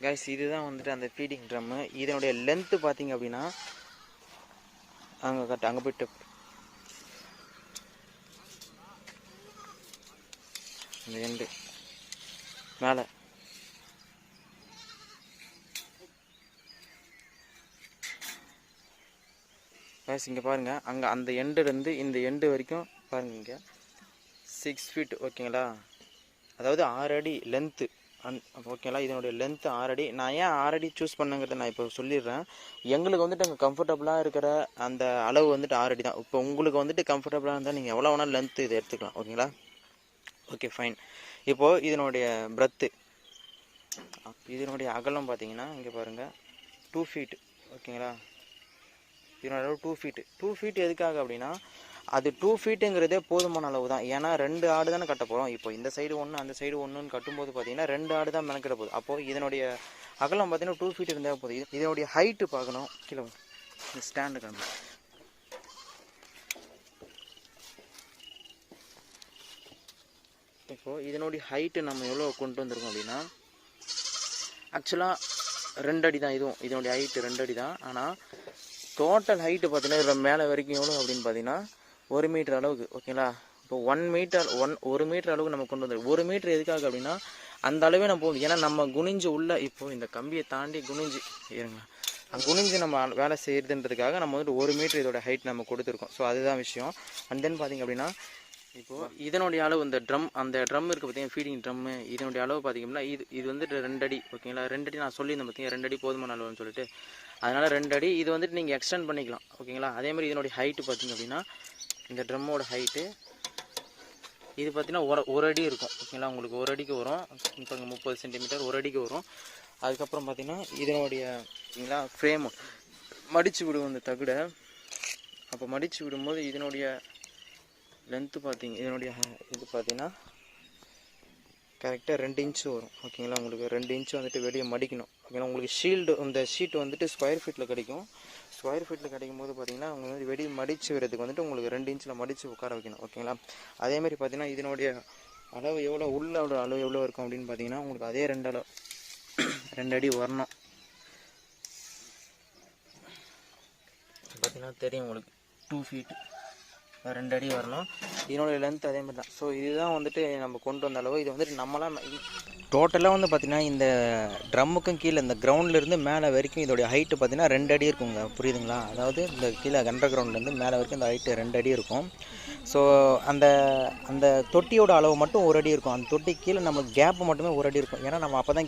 Guys இதுதான் வந்துட்டு அந்த ஃபீடிங் ட்ரம்மு. இதனுடைய லென்த்து பார்த்தீங்க அப்படின்னா அங்கே போய்ட்டு இந்த எண்டு மேலே கைஸ் இங்கே பாருங்கள், அங்கே அந்த எண்டுலேருந்து இந்த எண்டு வரைக்கும் பாருங்கள், இங்கே 6 ஃபீட் ஓகேங்களா, அதாவது 6 அடி லென்த்து ஓகேங்களா. இதனுடைய லென்த்து 6 அடி. நான் ஏன் 6 அடி சூஸ் பண்ணுங்கிறத நான் இப்போ சொல்லிடுறேன். எங்களுக்கு வந்துட்டு அங்கே கம்ஃபர்டபுளாக இருக்கிற அந்த அளவு வந்துட்டு 6 அடி தான். இப்போ உங்களுக்கு வந்துட்டு கம்ஃபர்டபுளாக இருந்தால் நீங்கள் எவ்வளோ வேணால் லென்த்து இதை எடுத்துக்கலாம் ஓகேங்களா. Okay fine. இப்போது இதனுடைய பிரத்து, இதனுடைய அகலம் பார்த்தீங்கன்னா இங்கே பாருங்கள் 2 ஃபீட் ஓகேங்களா. இதனோட அளவு 2 ஃபீட்டு. 2 ஃபீட் எதுக்காக அப்படின்னா அது 2 ஃபீட்டுங்கிறதே போதுமான அளவு தான். ஏன்னா 2 ஆடு தானே கட்ட போகிறோம். இப்போ இந்த சைடு ஒன்று அந்த சைடு ஒன்றுன்னு கட்டும்போது பார்த்தீங்கன்னா 2 ஆடு தான் மெனக்கிட போகுது. அப்போது இதனுடைய அகலம் பார்த்தீங்கன்னா 2 ஃபீட் இருந்தால் போகுது. இதனுடைய ஹைட்டு பார்க்கணும். கீழே இந்த ஸ்டாண்டு காணும். இப்போது இதனுடைய ஹைட்டு நம்ம எவ்வளோ கொண்டு வந்திருக்கோம் அப்படின்னா ஆக்சுவலாக 2 அடி தான். இதுவும் இதனுடைய ஹைட்டு 2 அடி தான். ஆனால் டோட்டல் ஹைட்டு பார்த்தீங்கன்னா இதில் மேலே வரைக்கும் எவ்வளோ அப்படின்னு பார்த்தீங்கன்னா 1 மீட்டர் அளவுக்கு ஓகேங்களா. இப்போ 1 மீட்டர் அளவுக்கு நம்ம கொண்டு வந்துடும். 1 மீட்டர் எதுக்காக அப்படின்னா அந்த அளவே நம்ம போகுது. ஏன்னா நம்ம குனிஞ்சு உள்ள இப்போது இந்த கம்பியை தாண்டி குனிஞ்சு இருங்க குனிஞ்சு நம்ம வேலை செய்கிறதுன்றதுக்காக நம்ம வந்துட்டு 1 மீட்டர் இதோட ஹைட் நம்ம கொடுத்துருக்கோம். ஸோ அதுதான் விஷயம். அண்ட் தென் பார்த்திங்க அப்படின்னா இப்போது இதனுடைய அளவு இந்த அந்த ட்ரம் இருக்குது பார்த்தீங்கன்னா ஃபீடிங் ட்ரம்மு, இதனுடைய அளவு பார்த்திங்கன்னா இது வந்துட்டு 2 அடி ஓகேங்களா. 2 அடி நான் சொல்லியிருந்தேன் பார்த்தீங்கன்னா 2 அடி போதுமான அளவுன்னு சொல்லிட்டு. அதனால் 2 அடி இது வந்துட்டு நீங்கள் எக்ஸ்டெண்ட் பண்ணிக்கலாம் ஓகேங்களா. அதேமாதிரி இதனுடைய ஹைட்டு பார்த்திங்க அப்படின்னா இந்த ட்ரம்மோட ஹைட்டு இது பார்த்திங்கன்னா 1 அடி இருக்கும் ஓகேங்களா. உங்களுக்கு 1 அடிக்கு வரும். இப்போ 30 சென்டிமீட்டர் 1 அடிக்கு வரும். அதுக்கப்புறம் பார்த்திங்கன்னா இதனுடைய ஓகேங்களா ஃப்ரேமு மடித்து விடுவோம் இந்த தகுடை. அப்போ மடித்து விடும்போது இதனுடைய லென்த்து பார்த்திங்க இதனுடைய இது பார்த்திங்கன்னா கரெக்டாக 2 இன்ச்சு வரும் ஓகேங்களா. உங்களுக்கு 2 இன்ச்சு வந்துட்டு வெளியே மடிக்கணும் ஓகேங்களா. உங்களுக்கு இந்த ஷீட் வந்துட்டு ஸ்கொயர் ஃபீட்டில் கிடைக்கும். ஸ்கொயர் ஃபீட்டில் கிடைக்கும் போது பார்த்தீங்கன்னா உங்களுக்கு வந்து வெளியே மடித்து வரதுக்கு வந்துட்டு உங்களுக்கு 2 இன்ச்சில் மடித்து உட்கார வைக்கணும் ஓகேங்களா. அதேமாதிரி பார்த்தீங்கன்னா இதனுடைய அளவு எவ்வளோ உள்ளோட அளவு எவ்வளோ இருக்கும் அப்படின்னு பார்த்தீங்கன்னா உங்களுக்கு அதே 2 அடி வரணும். பார்த்தீங்கன்னா தெரியும் உங்களுக்கு 2 ஃபீட் 2 அடி வரணும். இதனுடைய லென்த் அதே மாதிரி தான். ஸோ இதுதான் வந்துட்டு நம்ம கொண்டு வந்த அளவு. இது வந்துட்டு நம்மளாம் டோட்டலாக வந்து பார்த்திங்கன்னா இந்த ட்ரம்முக்கும் கீழே இந்த கிரவுண்ட்லேருந்து மேலே வரைக்கும் இதோடைய ஹைட்டு பார்த்திங்கன்னா 2 அடி இருக்குங்க. புரியுதுங்களா? அதாவது இந்த கீழே அண்டர் கிரவுண்ட்லேருந்து மேலே வரைக்கும் இந்த ஹைட்டு 2 அடி இருக்கும். ஸோ அந்த தொட்டியோட அளவு மட்டும் 1 அடி இருக்கும். அந்த தொட்டி கீழே நம்மளுக்கு கேப்பு மட்டுமே 1 அடி இருக்கும். ஏன்னா நம்ம அப்போ தான்